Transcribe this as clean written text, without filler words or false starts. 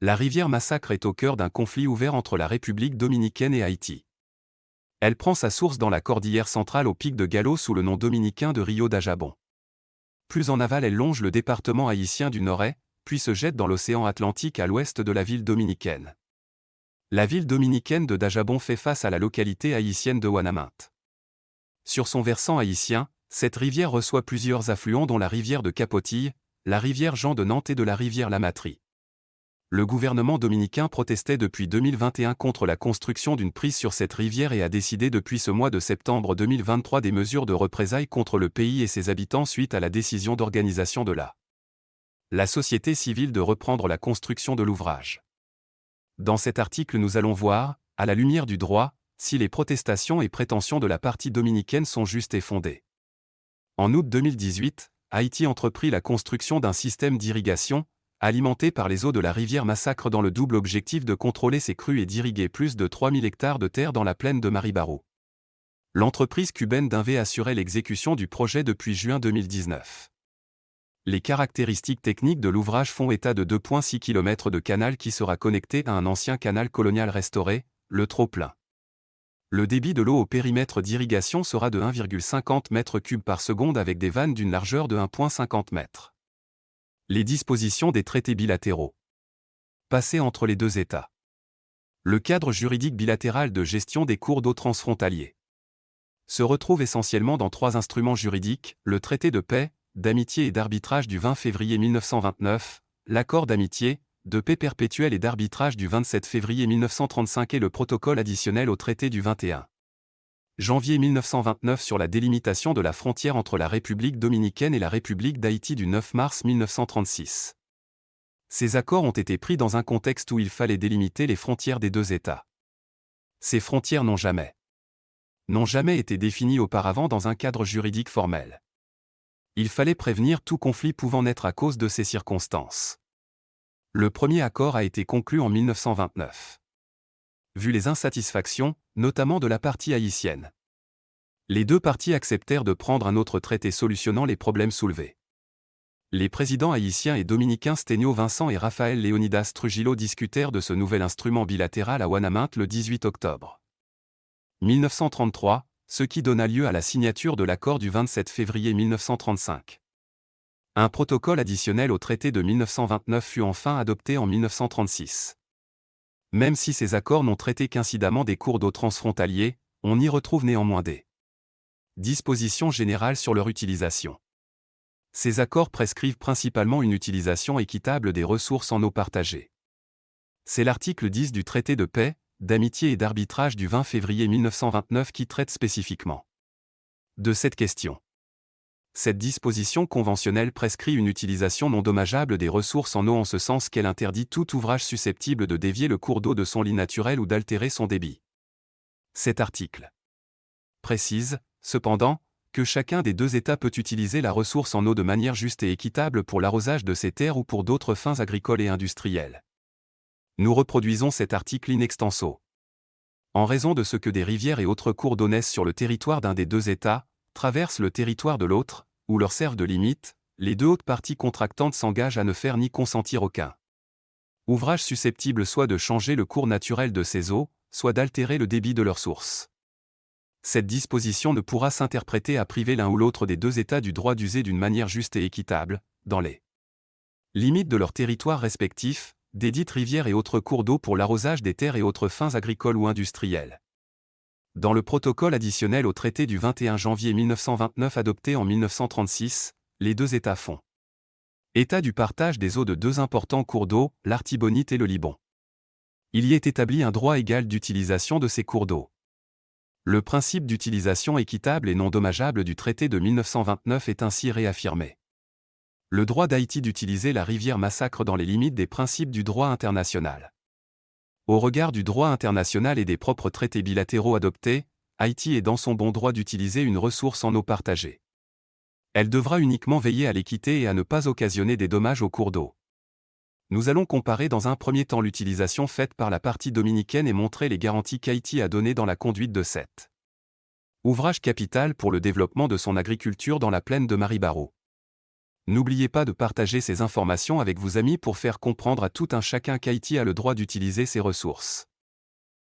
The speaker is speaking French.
La rivière Massacre est au cœur d'un conflit ouvert entre la République dominicaine et Haïti. Elle prend sa source dans la cordillère centrale au pic de Gallo sous le nom dominicain de Rio d'Ajabón. Plus en aval, elle longe le département haïtien du Nord, puis se jette dans l'océan Atlantique à l'ouest de la ville dominicaine. La ville dominicaine de Dajabón fait face à la localité haïtienne de Ouanaminthe. Sur son versant haïtien, cette rivière reçoit plusieurs affluents dont la rivière de Capotille, la rivière Jean de Nantes et de la rivière La Matrie. Le gouvernement dominicain protestait depuis 2021 contre la construction d'une prise sur cette rivière et a décidé depuis ce mois de septembre 2023 des mesures de représailles contre le pays et ses habitants suite à la décision d'organisation de la société civile de reprendre la construction de l'ouvrage. Dans cet article, nous allons voir, à la lumière du droit, si les protestations et prétentions de la partie dominicaine sont justes et fondées. En août 2018, Haïti entreprit la construction d'un système d'irrigation, alimenté par les eaux de la rivière Massacre dans le double objectif de contrôler ses crues et d'irriguer plus de 3000 hectares de terre dans la plaine de Maribaro. L'entreprise cubaine d'Inve assurait l'exécution du projet depuis juin 2019. Les caractéristiques techniques de l'ouvrage font état de 2,6 km de canal qui sera connecté à un ancien canal colonial restauré, le trop-plein. Le débit de l'eau au périmètre d'irrigation sera de 1,50 m3 par seconde avec des vannes d'une largeur de 1,50 m. Les dispositions des traités bilatéraux passés entre les deux États. Le cadre juridique bilatéral de gestion des cours d'eau transfrontaliers se retrouve essentiellement dans 3 instruments juridiques, le traité de paix, d'amitié et d'arbitrage du 20 février 1929, l'accord d'amitié, de paix perpétuelle et d'arbitrage du 27 février 1935 et le protocole additionnel au traité du 21 janvier 1929 sur la délimitation de la frontière entre la République dominicaine et la République d'Haïti du 9 mars 1936. Ces accords ont été pris dans un contexte où il fallait délimiter les frontières des deux États. Ces frontières n'ont jamais été définies auparavant dans un cadre juridique formel. Il fallait prévenir tout conflit pouvant naître à cause de ces circonstances. Le premier accord a été conclu en 1929. Vu les insatisfactions, notamment de la partie haïtienne, les deux parties acceptèrent de prendre un autre traité solutionnant les problèmes soulevés. Les présidents haïtiens et dominicains Sténio Vincent et Rafael Leonidas Trujillo discutèrent de ce nouvel instrument bilatéral à Ouanaminthe le 18 octobre 1933, ce qui donna lieu à la signature de l'accord du 27 février 1935. Un protocole additionnel au traité de 1929 fut enfin adopté en 1936. Même si ces accords n'ont traité qu'incidemment des cours d'eau transfrontaliers, on y retrouve néanmoins des dispositions générales sur leur utilisation. Ces accords prescrivent principalement une utilisation équitable des ressources en eau partagées. C'est l'article 10 du traité de paix, d'amitié et d'arbitrage du 20 février 1929 qui traite spécifiquement de cette question. Cette disposition conventionnelle prescrit une utilisation non dommageable des ressources en eau en ce sens qu'elle interdit tout ouvrage susceptible de dévier le cours d'eau de son lit naturel ou d'altérer son débit. Cet article précise, cependant, que chacun des deux États peut utiliser la ressource en eau de manière juste et équitable pour l'arrosage de ses terres ou pour d'autres fins agricoles et industrielles. Nous reproduisons cet article in extenso. En raison de ce que des rivières et autres cours d'eau naissent sur le territoire d'un des deux États, traversent le territoire de l'autre, ou leur servent de limite, les deux autres parties contractantes s'engagent à ne faire ni consentir aucun ouvrage susceptible soit de changer le cours naturel de ces eaux, soit d'altérer le débit de leur source. Cette disposition ne pourra s'interpréter à priver l'un ou l'autre des deux États du droit d'user d'une manière juste et équitable, dans les limites de leurs territoires respectifs, des dites rivières et autres cours d'eau pour l'arrosage des terres et autres fins agricoles ou industrielles. Dans le protocole additionnel au traité du 21 janvier 1929 adopté en 1936, les deux États font état du partage des eaux de deux importants cours d'eau, l'Artibonite et le Liban. Il y est établi un droit égal d'utilisation de ces cours d'eau. Le principe d'utilisation équitable et non dommageable du traité de 1929 est ainsi réaffirmé. Le droit d'Haïti d'utiliser la rivière Massacre dans les limites des principes du droit international. Au regard du droit international et des propres traités bilatéraux adoptés, Haïti est dans son bon droit d'utiliser une ressource en eau partagée. Elle devra uniquement veiller à l'équité et à ne pas occasionner des dommages aux cours d'eau. Nous allons comparer dans un premier temps l'utilisation faite par la partie dominicaine et montrer les garanties qu'Haïti a données dans la conduite de cet ouvrage capital pour le développement de son agriculture dans la plaine de Maribaro. N'oubliez pas de partager ces informations avec vos amis pour faire comprendre à tout un chacun qu'Haïti a le droit d'utiliser ses ressources.